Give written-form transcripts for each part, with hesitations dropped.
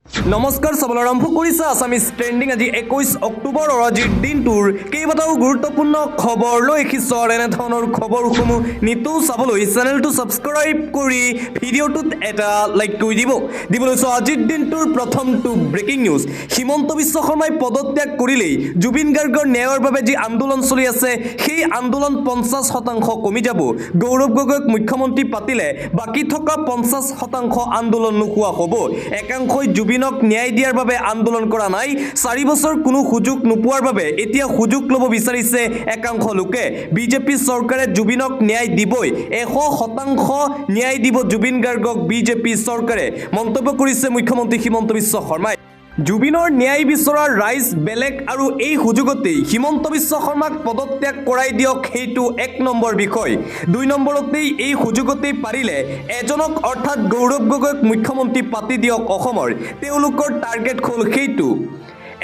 নমস্কাৰ সবল আৰম্ভ কৰিছে আছামিজ ট্ৰেণ্ডিং আজি 21 অক্টোবৰ আজিৰ দিনটোৰ কেইবাটাও গুৰুত্বপূৰ্ণ খবৰ লৈ খিছৰ এনেধৰণৰ খবৰসমূহ নিতৌ চাবলৈ চেনেলটো ছাবস্ক্ৰাইব কৰি ভিডিঅ'টোত এটা লাইক কৰি দিবলৈ আজিৰ দিনটোৰ প্ৰথমটো ব্ৰেকিং নিউজ হিমন্ত বিশ্ব শৰ্মাই পদত্যাগ কৰিলেই জুবিন গাৰ্গৰ ন্যায়ৰ বাবে যি আন্দোলন চলি আছে সেই আন্দোলন 50% কমি যাব গৌৰৱ গগৈক মুখ্যমন্ত্ৰী পাতিলে বাকি থকা 50% আন্দোলন নোহোৱা হ'ব একাংশই জুবিনক ন্যায় দিয়াৰ বাবে আন্দোলন কৰা নাই 4 বছৰ কোনো সুযোগ নোপোৱাৰ বাবে এতিয়া সুযোগ ল'ব বিচাৰিছে একাংশ লোকে বিজেপি চৰকাৰে জুবিনক ন্যায় দিবই 100% ন্যায় দিব জুবিন গাৰ্গক বিজেপি চৰকাৰে মন্তব্য কৰিছে মুখ্যমন্ত্ৰী হিমন্ত বিশ্ব শৰ্মাই জুবিনৰ ন্যায় বিচৰাৰ ৰাইজ বেলেগ আৰু এই সুযোগতেই হিমন্ত বিশ্ব শৰ্মাক পদত্যাগ কৰাই দিয়ক সেইটো 1 নম্বৰ বিষয় 2 নম্বৰতেই এই সুযোগতেই পাৰিলে এজনক অৰ্থাৎ গৌৰৱ গগৈক মুখ্যমন্ত্ৰী পাতি দিয়ক অসমৰ তেওঁলোকৰ টাৰ্গেট হ'ল সেইটো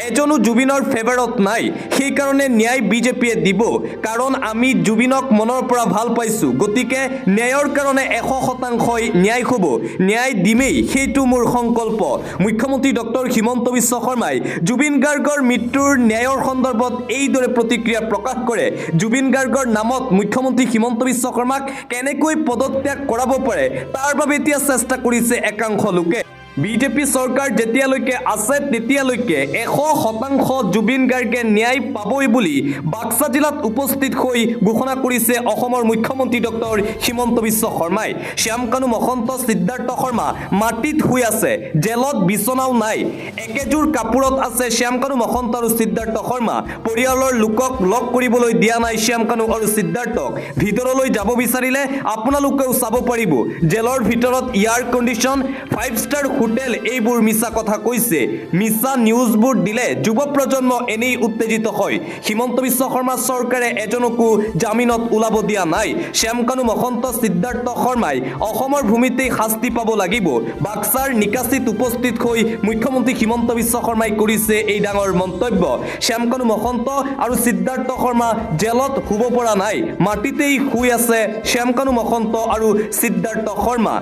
এজনো জুবিনৰ ফেভাৰত নাই সেই কাৰণে ন্যায় বিজেপিয়ে দিব কাৰণ আমি জুবিনক মনৰ পৰা ভাল পাইছো গতিকে ন্যায়ৰ কাৰণে 100% ন্যায় হ'ব ন্যায় দিমেই সেইটো মোৰ সংকল্প মুখ্যমন্ত্ৰী ডক্টৰ হিমন্ত বিশ্ব শৰ্মাই জুবিন গাৰ্গৰ মৃত্যুৰ ন্যায়ৰ সন্দৰ্ভত এইদৰে প্ৰতিক্ৰিয়া প্ৰকাশ কৰে জুবিন গাৰ্গৰ নামত মুখ্যমন্ত্ৰী হিমন্ত বিশ্ব শৰ্মাক কেনেকৈ পদত্যাগ কৰাব পাৰে তাৰ বাবে এতিয়া চেষ্টা কৰিছে একাংশ লোকে বিজেপি চৰকাৰ যেতিয়ালৈকে আছে তেতিয়ালৈকে 100% জুবিন গাৰ্গে ন্যায় পাবই বুলি বাক্সা জিলাত উপস্থিত হৈ ঘোষণা কৰিছে অসমৰ মুখ্যমন্ত্ৰী ডক্টৰ হিমন্ত বিশ্ব শৰ্মাই শ্যামকানু মহন্ত সিদ্ধাৰ্থ শৰ্মা মাটিত শুই আছে জেলত বিছনাও নাই একেজোৰ কাপোৰত আছে শ্যামকানু মহন্ত আৰু সিদ্ধাৰ্থ শৰ্মা পৰিয়ালৰ লোকক লগ কৰিবলৈ দিয়া নাই শ্যামকানু আৰু সিদ্ধাৰ্থক ভিতৰলৈ যাব বিচাৰিলে আপোনালোকেও চাব পাৰিব জেলৰ ভিতৰত এয়াৰ কণ্ডিশ্যন 5 ষ্টাৰ হোটেল এইবোৰ মিছা কথা কৈছে মিছা নিউজবোৰ দিলে যুৱ প্ৰজন্ম এনেই উত্তেজিত হয় হিমন্ত বিশ্ব শৰ্মা চৰকাৰে এজনকো জামিনত ওলাব দিয়া নাই শ্যামকানু মহন্ত সিদ্ধাৰ্থ শৰ্মাই অসমৰ ভূমিতে শাস্তি পাব লাগিব বাক্সাৰ নিকাচিত উপস্থিত হৈ মুখ্যমন্ত্ৰী হিমন্ত বিশ্ব শৰ্মাই কৰিছে এই ডাঙৰ মন্তব্য শ্যামকানু মহন্ত আৰু সিদ্ধাৰ্থ শৰ্মা জেলত শুব পৰা নাই মাটিতেই শুই আছে শ্যামকানু মহন্ত আৰু সিদ্ধাৰ্থ শৰ্মা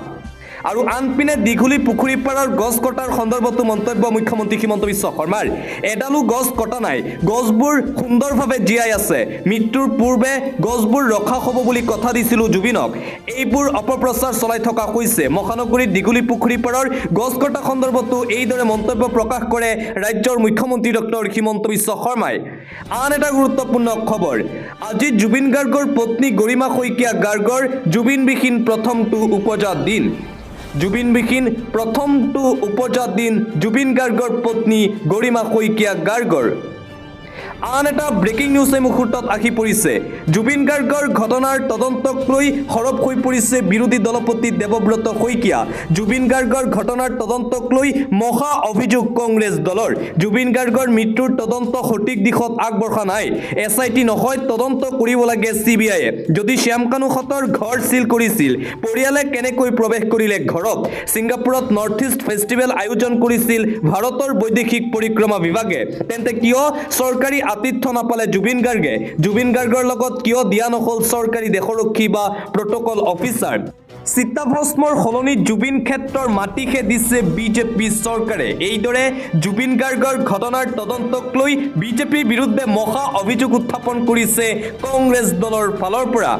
আৰু আনপিনে দীঘলী পুখুৰী পাৰৰ গছ কটাৰ সন্দৰ্ভতো মন্তব্য মুখ্যমন্ত্ৰী হিমন্ত বিশ্ব শৰ্মাৰ এডালো গছ কটা নাই গছবোৰ সুন্দৰভাৱে জীয়াই আছে মৃত্যুৰ পূৰ্বে গছবোৰ ৰখা হ'ব বুলি কথা দিছিল জুবিনক এইবোৰ অপপ্ৰচাৰ চলাই থকা হৈছে মহানগৰীৰ দীঘলী পুখুৰী পাৰৰ গছ কটা সন্দৰ্ভতো এইদৰে মন্তব্য প্ৰকাশ কৰে ৰাজ্যৰ মুখ্যমন্ত্ৰী ডক্টৰ হিমন্ত বিশ্ব শৰ্মাই আন এটা গুৰুত্বপূৰ্ণ খবৰ আজি জুবিন গাৰ্গৰ পত্নী গৰিমা শইকীয়া গাৰ্গৰ জুবিনবিহীন প্ৰথমটো উপজা দিন জুবিনবিহীন প্ৰথমটো উপজা দিন জুবিন গাৰ্গৰ পত্নী গৰিমা শইকীয়া গাৰ্গৰ আন এটা ব্ৰেকিং নিউজ এই মুহূৰ্তত আহি পৰিছে জুবিন গাৰ্গৰ ঘটনাৰ তদন্তক লৈ হৰপ হৈ পৰিছে বিৰোধী দলপতি দেৱব্ৰত শইকীয়া জুবিন গাৰ্গৰ ঘটনাৰ তদন্তক লৈ মহা অভিযোগ কংগ্ৰেছ দলৰ জুবিন গাৰ্গৰ মৃত্যুৰ তদন্ত সঠিক দিশত আগবঢ়া নাই SIT নহয় তদন্ত কৰিব লাগে CBI যদি শ্যামকানুহঁতৰ ঘৰ সিল কৰিছিল পৰিয়ালে কেনেকৈ প্ৰৱেশ কৰিলে ঘৰত ছিংগাপুৰত নৰ্থ ইষ্ট ফেষ্টিভেল আয়োজন কৰিছিল ভাৰতৰ বৈদেশিক পৰিক্ৰমা বিভাগে তেন্তে কিয় চৰকাৰী আতিথ্য নাপালে জুবিন গাৰ্গৰ লগত কিয় দিয়া নহল চৰকাৰী দেশৰক্ষী বা প্ৰটকল অফিচাৰ চিত্তাভস্মৰ সলনি জুবিন ক্ষেত্ৰৰ মাটিহে দিছে বিজেপি চৰকাৰে এইদৰে জুবিন গাৰ্গৰ ঘটনাৰ তদন্তক লৈ বিজেপিৰ বিৰুদ্ধে মহা অভিযোগ উত্থাপন কৰিছে কংগ্ৰেছ দলৰ ফালৰ পৰা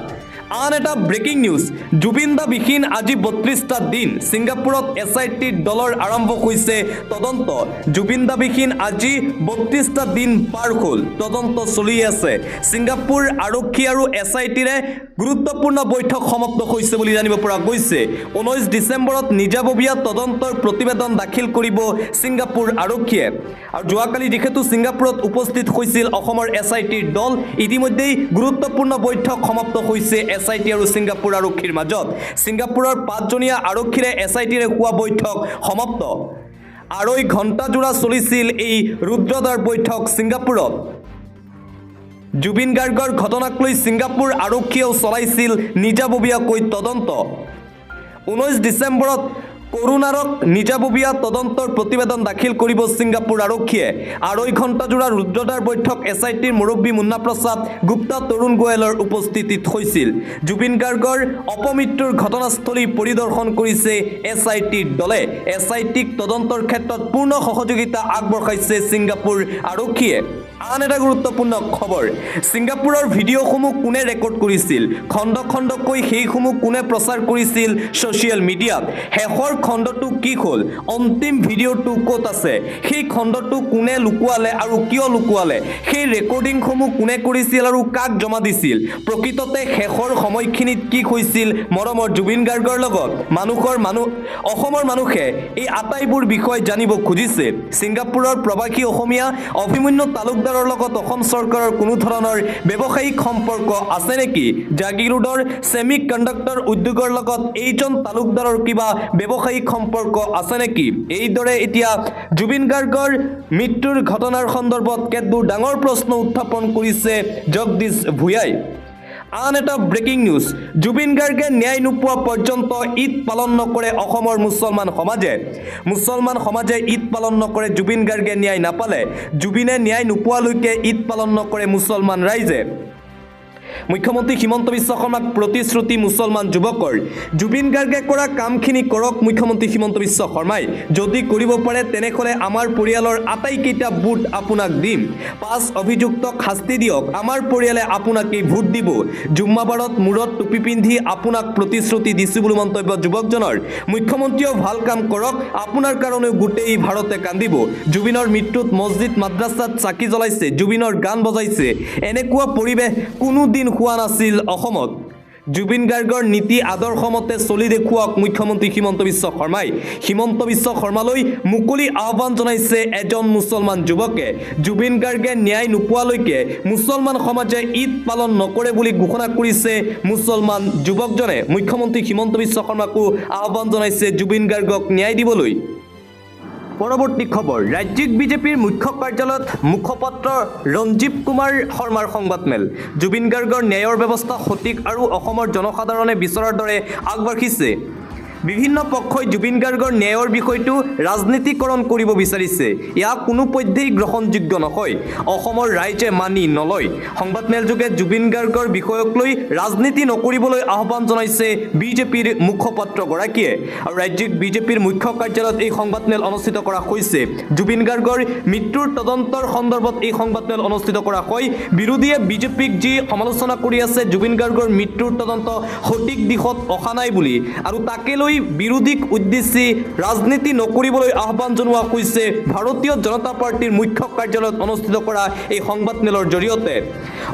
আন এটা ব্ৰেকিং নিউজ জুবিনদাবিহীন আজি 32টা দিন ছিংগাপুৰত SIT দলৰ আৰম্ভ হৈছে তদন্ত জুবিনদাবিহীন আজি 32টা দিন পাৰ হ'ল তদন্ত চলি আছে ছিংগাপুৰ আৰক্ষী আৰু SITৰে গুৰুত্বপূৰ্ণ বৈঠক সমাপ্ত হৈছে বুলি জানিব পৰা গৈছে 19 ডিচেম্বৰত নিজাববীয়া তদন্তৰ প্ৰতিবেদন দাখিল কৰিব ছিংগাপুৰ আৰক্ষীয়ে আৰু যোৱাকালি যিহেতু ছিংগাপুৰত উপস্থিত হৈছিল অসমৰ SITৰ দল ইতিমধ্যেই গুৰুত্বপূৰ্ণ বৈঠক সমাপ্ত হৈছে SIT আৰু ছিংগাপুৰ আৰক্ষীৰ মাজত ছিংগাপুৰৰ 5জনীয়া আৰক্ষীৰে SITৰে হোৱা বৈঠক সমাপ্ত 2.5 ঘণ্টা জোৰা চলিছিল এই ৰুদ্ৰদাৰ বৈঠক ছিংগাপুৰত জুবিন গাৰ্গৰ ঘটনাক লৈ ছিংগাপুৰ আৰক্ষীয়েও চলাইছিল নিজাববীয়াকৈ তদন্ত 19 ডিচেম্বৰত কৰুণাৰক নিজাববীয়া তদন্তৰ প্ৰতিবেদন দাখিল কৰিব ছিংগাপুৰ আৰক্ষীয়ে 2.5 ঘণ্টাজোৰা ৰুদ্ৰতাৰ বৈঠক SITৰ মুৰব্বী মুন্না প্ৰসাদ গুপ্তা তৰুণ গোয়েলৰ উপস্থিতিত হৈছিল জুবিন গাৰ্গৰ অপমৃত্যুৰ ঘটনাস্থলী পৰিদৰ্শন কৰিছে SITৰ দলে SITক তদন্তৰ ক্ষেত্ৰত পূৰ্ণ সহযোগিতা আগবঢ়াইছে ছিংগাপুৰ আৰক্ষীয়ে আন এটা গুৰুত্বপূৰ্ণ খবৰ ছিংগাপুৰৰ ভিডিঅ'সমূহ কোনে ৰেকৰ্ড কৰিছিল খণ্ড খণ্ডকৈ সেইসমূহ কোনে প্ৰচাৰ কৰিছিল ছ'চিয়েল মিডিয়াত শেষৰ খণ্ডটো কি হ'ল অন্তিম ভিডিঅ'টো ক'ত আছে সেই খণ্ডটো কোনে লুকুৱালে আৰু কিয় লুকুৱালে সেই ৰেকৰ্ডিংসমূহ কোনে কৰিছিল আৰু কাক জমা দিছিল প্ৰকৃততে শেষৰ সময়খিনিত কি হৈছিল মৰমৰ জুবিন গাৰ্গৰ লগত অসমৰ মানুহে এই আটাইবোৰ বিষয় জানিব খুজিছে ছিংগাপুৰৰ প্ৰবাসী অসমীয়া অভিমন্যু তালুকদাৰৰ লগত অসম চৰকাৰৰ কোনো ধৰণৰ ব্যৱসায়িক সম্পৰ্ক আছে নেকি জাগিৰোডৰ সেমি কণ্ডাক্টৰ উদ্যোগৰ লগত এইজন তালুকদাৰৰ কিবা ব্যৱসায়িক সম্পৰ্ক আছে নেকি এইদৰে এতিয়া জুবিন গাৰ্গৰ মৃত্যুৰ ঘটনাৰ সন্দৰ্ভত কেতবোৰ ডাঙৰ প্ৰশ্ন উত্থাপন কৰিছে জগদীশ ভূঞাই আন এটা ব্ৰেকিং নিউজ জুবিন গাৰ্গে ন্যায় নোপোৱা পৰ্যন্ত ঈদ পালন নকৰে অসমৰ মুছলমান সমাজে ঈদ পালন নকৰে জুবিন গাৰ্গে ন্যায় নাপালে জুবিনে ন্যায় নোপোৱালৈকে ঈদ পালন নকৰে মুছলমান ৰাইজে মুখ্যমন্ত্ৰী হিমন্ত বিশ্ব শৰ্মাক প্ৰতিশ্ৰুতি মুছলমান যুৱকৰ জুবিন গাৰ্গে কৰা কামখিনি কৰক মুখ্যমন্ত্ৰী হিমন্ত বিশ্ব শৰ্মাই যদি কৰিব পাৰে তেনেহ'লে আমাৰ পৰিয়ালৰ আটাইকেইটা ভোট আপোনাক দিম 5 অভিযুক্তক শাস্তি দিয়ক আমাৰ পৰিয়ালে আপোনাকেই ভোট দিব জুম্মাবাৰত মূৰত টুপি পিন্ধি আপোনাক প্ৰতিশ্ৰুতি দিছোঁ বুলি মন্তব্য যুৱকজনৰ মুখ্যমন্ত্ৰীয়েও ভাল কাম কৰক আপোনাৰ কাৰণেও গোটেই ভাৰতে কান্দিব জুবিনৰ মৃত্যুত মছজিদ মাদ্ৰাছাত চাকি জ্বলাইছে জুবিনৰ গান বজাইছে এনেকুৱা পৰিৱেশ কোনো দিন হোৱা নাছিল অসমত জুবিন গাৰ্গৰ নীতি আদৰ্শমতে চলি দেখুৱাওক মুখ্যমন্ত্ৰী হিমন্ত বিশ্ব শৰ্মাই হিমন্ত বিশ্ব শৰ্মালৈ মুকলি আহ্বান জনাইছে এজন মুছলমান যুৱকে জুবিন গাৰ্গে ন্যায় নোপোৱালৈকে মুছলমান সমাজে ঈদ পালন নকৰে বুলি ঘোষণা কৰিছে মুছলমান যুৱকজনে মুখ্যমন্ত্ৰী হিমন্ত বিশ্ব শৰ্মাকো আহ্বান জনাইছে জুবিন গাৰ্গক ন্যায় দিবলৈ পৰৱৰ্তী খবৰ ৰাজ্যিক বিজেপিৰ মুখ্য কাৰ্যালয়ত মুখপাত্ৰ ৰঞ্জীৱ কুমাৰ শৰ্মাৰ সংবাদমেল জুবিন গাৰ্গৰ ন্যায়ৰ ব্যৱস্থা সঠিক আৰু অসমৰ জনসাধাৰণে বিচৰাৰ দৰে আগবাঢ়িছে বিভিন্ন পক্ষই জুবিন গাৰ্গৰ ন্যায়ৰ বিষয়টো ৰাজনীতিকৰণ কৰিব বিচাৰিছে ইয়াক কোনো পধ্যেই গ্ৰহণযোগ্য নহয় অসমৰ ৰাইজে মানি নলয় সংবাদমেলযোগে জুবিন গাৰ্গৰ বিষয়ক লৈ ৰাজনীতি নকৰিবলৈ আহ্বান জনাইছে বিজেপিৰ মুখপাত্ৰগৰাকীয়ে আৰু ৰাজ্যিক বিজেপিৰ মুখ্য কাৰ্যালয়ত এই সংবাদমেল অনুষ্ঠিত কৰা হৈছে জুবিন গাৰ্গৰ মৃত্যুৰ তদন্তৰ সন্দৰ্ভত এই সংবাদমেল অনুষ্ঠিত কৰা হয় বিৰোধীয়ে বিজেপিক যি সমালোচনা কৰি আছে জুবিন গাৰ্গৰ মৃত্যুৰ তদন্ত সঠিক দিশত অহা নাই বুলি আৰু তাকে বিৰোধীক উদ্দেশ্যি ৰাজনীতি নকৰিবলৈ আহ্বান জনোৱা হৈছে ভাৰতীয় জনতা পাৰ্টিৰ মুখ্য কাৰ্যালয়ত অনুষ্ঠিত কৰা এই সংবাদমেলৰ জৰিয়তে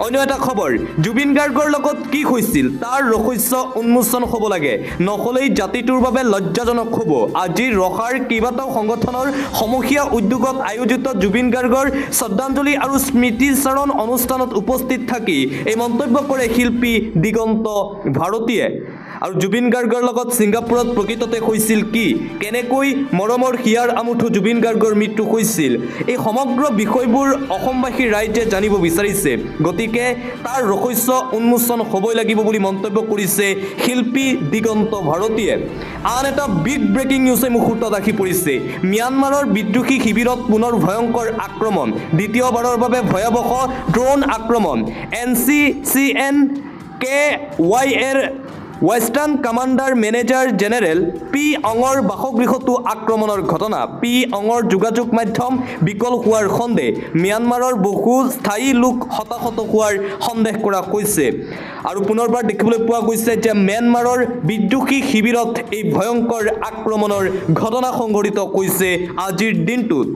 অন্য এটা খবৰ জুবিন গাৰ্গৰ লগত কি হৈছিল তাৰ ৰহস্য উন্মোচন হ'ব লাগে নহ'লেই জাতিটোৰ বাবে লজ্জাজনক হ'ব আজি ৰহাৰ কেইবাটাও সংগঠনৰ সমূহীয়া উদ্যোগত আয়োজিত জুবিন গাৰ্গৰ শ্ৰদ্ধাঞ্জলি আৰু স্মৃতিচাৰণ অনুষ্ঠানত উপস্থিত থাকি এই মন্তব্য কৰে শিল্পী দিগন্ত ভাৰতীয়ে আৰু জুবিন গাৰ্গৰ লগত ছিংগাপুৰত প্ৰকৃততে হৈছিল কি কেনেকৈ মৰমৰ হিয়াৰ আমুঠু জুবিন গাৰ্গৰ মৃত্যু হৈছিল এই সমগ্ৰ বিষয়বোৰ অসমবাসী ৰাইজে জানিব বিচাৰিছে গতিকে তাৰ ৰহস্য উন্মোচন হ'বই লাগিব বুলি মন্তব্য কৰিছে শিল্পী দিগন্ত ভাৰতীয়ে আন এটা বিগ ব্ৰেকিং নিউজে মুহূৰ্তত আহি পৰিছে ম্যানমাৰৰ বিদ্ৰোহী শিবিৰত পুনৰ ভয়ংকৰ আক্ৰমণ দ্বিতীয়বাৰৰ বাবে ভয়াৱহ ড্ৰোন আক্ৰমণ NCCN-KYৰ western commander manager general P অঙৰ বাসগৃহতো আক্ৰমণৰ ঘটনা পি অঙৰ যোগাযোগ মাধ্যম বিকল হোৱাৰ সন্দেহ ম্যানমাৰৰ বহু স্থায়ী লোক হতাহত হোৱাৰ সন্দেহ কৰা হৈছে আৰু পুনৰবাৰ দেখিবলৈ পোৱা গৈছে যে ম্যানমাৰৰ বিদ্ৰোহী শিবিৰত এই ভয়ংকৰ আক্ৰমণৰ ঘটনা সংঘটিত হৈছে আজিৰ দিনটোত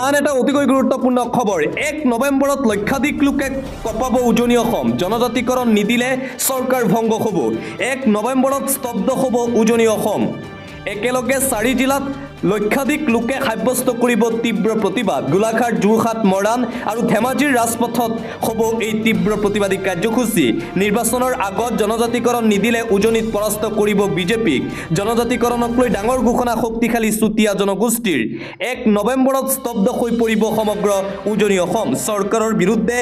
আন এটা অতিকৈ গুৰুত্বপূৰ্ণ খবৰ 1 নৱেম্বৰত লক্ষাধিক লোকে কঁপাব উজনি অসম জনজাতিকৰণ নিদিলে চৰকাৰ ভংগ হ'ব 1 নৱেম্বৰত স্তব্ধ হ'ব উজনি অসম একেলগে 4 জিলাত লক্ষাধিক লোকে সাব্যস্ত কৰিব তীব্ৰ প্ৰতিবাদ গোলাঘাট যোৰহাট মৰাণ আৰু ধেমাজিৰ ৰাজপথত হ'ব এই তীব্ৰ প্ৰতিবাদী কাৰ্যসূচী নিৰ্বাচনৰ আগত জনজাতিকৰণ নিদিলে উজনিত পৰাস্ত কৰিব বিজেপিক জনজাতিকৰণক লৈ ডাঙৰ ঘোষণা শক্তিশালী চুতীয়া জনগোষ্ঠীৰ 1 নৱেম্বৰত স্তব্ধ হৈ পৰিব সমগ্ৰ উজনি অসম চৰকাৰৰ বিৰুদ্ধে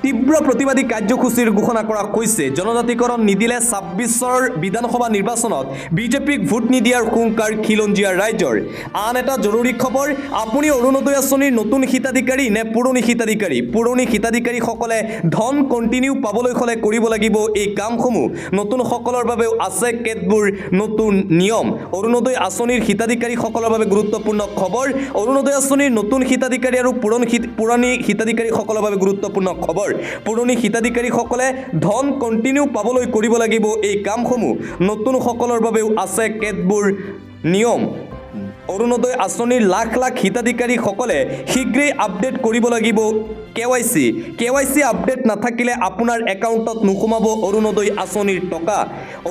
তীব্ৰ প্ৰতিবাদী কাৰ্যসূচীৰ ঘোষণা কৰা হৈছে। জনজাতিকৰণ নিদিলে ২৬ৰ বিধানসভা নিৰ্বাচনত বিজেপিক ভোট নিদিয়াৰ হুংকাৰ খিলঞ্জীয়া ৰাইজৰ। আন এটা জৰুৰী খবৰ, আপুনি অৰুণোদয় আঁচনিৰ নতুন হিতাধিকাৰী নে পুৰণি হিতাধিকাৰী? পুৰণি হিতাধিকাৰীসকলে ধন কণ্টিনিউ পাবলৈ হ'লে কৰিব লাগিব এই কামসমূহ। নতুনসকলৰ বাবেও আছে কেতবোৰ নতুন নিয়ম। অৰুণোদয় আঁচনিৰ হিতাধিকাৰীসকলৰ বাবে গুৰুত্বপূৰ্ণ খবৰ। অৰুণোদয় আঁচনিৰ নতুন হিতাধিকাৰী আৰু পুৰণি হিতাধিকাৰীসকলৰ বাবে গুৰুত্বপূৰ্ণ খবৰ। পুৰণি হিতাধিকাৰীসকলে ধন কণ্টিনিউ পাবলৈ কৰিব লাগিব এই কামসমূহ। নতুনসকলৰ বাবেও আছে কেতবোৰ নিয়ম। অৰুণোদয় আঁচনিৰ লাখ লাখ হিতাধিকাৰীসকলে শীঘ্ৰেই আপডেট কৰিব লাগিব KYC আপডেট নাথাকিলে আপোনাৰ একাউণ্টত নোসোমাব অৰুণোদয় আঁচনিৰ টকা।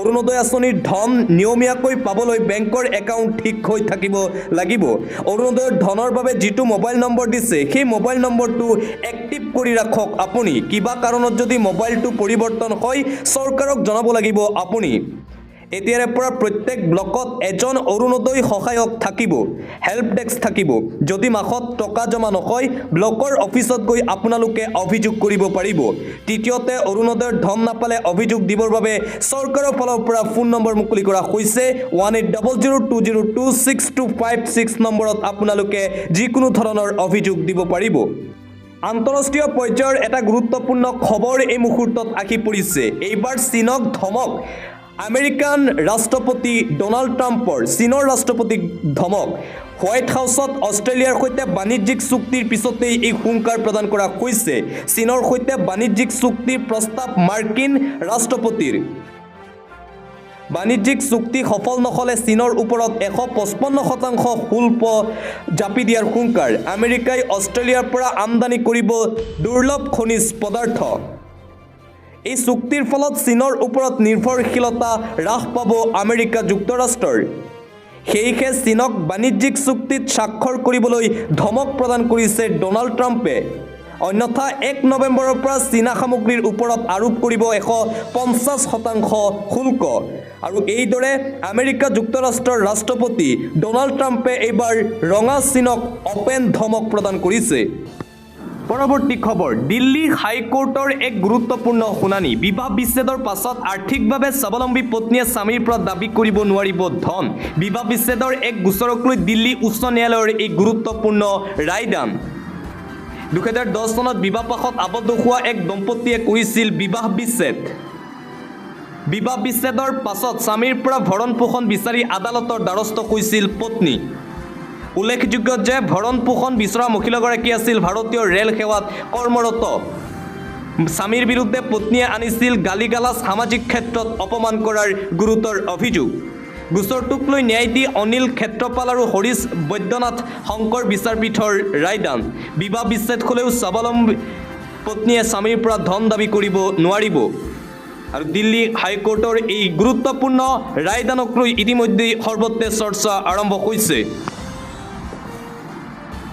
অৰুণোদয় আঁচনিৰ ধন নিয়মীয়াকৈ পাবলৈ বেংকৰ একাউণ্ট ঠিক হৈ থাকিব লাগিব। অৰুণোদয়ৰ ধনৰ বাবে যিটো মোবাইল নম্বৰ দিছে সেই মোবাইল নম্বৰটো এক্টিভ কৰি ৰাখক আপুনি। কিবা কাৰণত যদি মোবাইলটো পৰিৱৰ্তন হয় চৰকাৰক জনাব লাগিব আপুনি। এতিয়াৰে পৰা প্ৰত্যেক ব্লকত এজন অৰুণোদয় সহায়ক থাকিব, হেল্প ডেস্ক থাকিব। যদি মাহত টকা জমা নহয় ব্লকৰ অফিচত গৈ আপোনালোকে অভিযোগ কৰিব পাৰিব। তৃতীয়তে, অৰুণোদয়ৰ ধন নাপালে অভিযোগ দিবৰ বাবে চৰকাৰৰ ফালৰ পৰা ফোন নম্বৰ মুকলি কৰা হৈছে। 1800202625 নম্বৰত আপোনালোকে যিকোনো ধৰণৰ অভিযোগ দিব পাৰিব। আন্তঃৰাষ্ট্ৰীয় পৰ্যায়ৰ এটা গুৰুত্বপূৰ্ণ খবৰ এই মুহূৰ্তত আহি পৰিছে। এইবাৰ চীনক ধমক। আমেৰিকান ৰাষ্ট্ৰপতি ডনাল্ড ট্ৰাম্পৰ চীনৰ ৰাষ্ট্ৰপতিক ধমক। হোৱাইট হাউচত অষ্ট্ৰেলিয়াৰ সৈতে বাণিজ্যিক চুক্তিৰ পিছতেই এই হুংকাৰ প্ৰদান কৰা হৈছে। চীনৰ সৈতে বাণিজ্যিক চুক্তিৰ প্ৰস্তাৱ মাৰ্কিন ৰাষ্ট্ৰপতিৰ। বাণিজ্যিক চুক্তি সফল নহ'লে চীনৰ ওপৰত 155% শুল্ক জাপি দিয়াৰ হুংকাৰ। আমেৰিকাই অষ্ট্ৰেলিয়াৰ পৰা আমদানি কৰিব দুৰ্লভ খনিজ পদাৰ্থ। এই চুক্তিৰ ফলত চীনৰ ওপৰত নিৰ্ভৰশীলতা হ্ৰাস পাব আমেৰিকা যুক্তৰাষ্ট্ৰৰ। সেয়েহে চীনক বাণিজ্যিক চুক্তিত স্বাক্ষৰ কৰিবলৈ ধমক প্ৰদান কৰিছে ডনাল্ড ট্ৰাম্পে। অন্যথা 1 নৱেম্বৰৰ পৰা চীনা সামগ্ৰীৰ ওপৰত আৰোপ কৰিব 150% শুল্ক। আৰু এইদৰে আমেৰিকা যুক্তৰাষ্ট্ৰৰ ৰাষ্ট্ৰপতি ডনাল্ড ট্ৰাম্পে এইবাৰ ৰঙা চীনক অপেন ধমক প্ৰদান কৰিছে। পৰৱৰ্তী খবৰ, দিল্লী হাইকোৰ্টৰ এক গুৰুত্বপূৰ্ণ শুনানি। বিবাহ বিচ্ছেদৰ পাছত আৰ্থিকভাৱে স্বাৱলম্বী পত্নীয়ে স্বামীৰ পৰা দাবী কৰিব নোৱাৰিব ধন। বিবাহ বিচ্ছেদৰ এক গোচৰক লৈ দিল্লী উচ্চ ন্যায়ালয়ৰ এই গুৰুত্বপূৰ্ণ ৰায়দান। 2010 চনত বিবাহপাশত আবদ্ধ হোৱা এক দম্পতীয়ে কৰিছিল বিবাহ বিচ্ছেদ। বিবাহ বিচ্ছেদৰ পাছত স্বামীৰ পৰা ভৰণ পোষণ বিচাৰি আদালতৰ দ্বাৰস্থ হৈছিল পত্নী। উল্লেখযোগ্য যে ভৰণ পোষণ বিচৰা মহিলাগৰাকী আছিল ভাৰতীয় ৰেল সেৱাত কৰ্মৰত। স্বামীৰ বিৰুদ্ধে পত্নীয়ে আনিছিল গালিগালাজ, সামাজিক ক্ষেত্ৰত অপমান কৰাৰ গুৰুতৰ অভিযোগ। গোচৰটোক লৈ ন্যায়াধী অনিল ক্ষেত্ৰপাল আৰু হৰিশ বৈদ্যনাথ শংকৰ বিচাৰপীঠৰ ৰায়দান। বিবাহ বিচ্ছেদ হ'লেও স্বাৱলম্বী পত্নীয়ে স্বামীৰ পৰা ধন দাবী কৰিব নোৱাৰিব। আৰু দিল্লী হাইকোৰ্টৰ এই গুৰুত্বপূৰ্ণ ৰায়দানক লৈ ইতিমধ্যেই সৰ্বত্ৰে চৰ্চা আৰম্ভ হৈছে।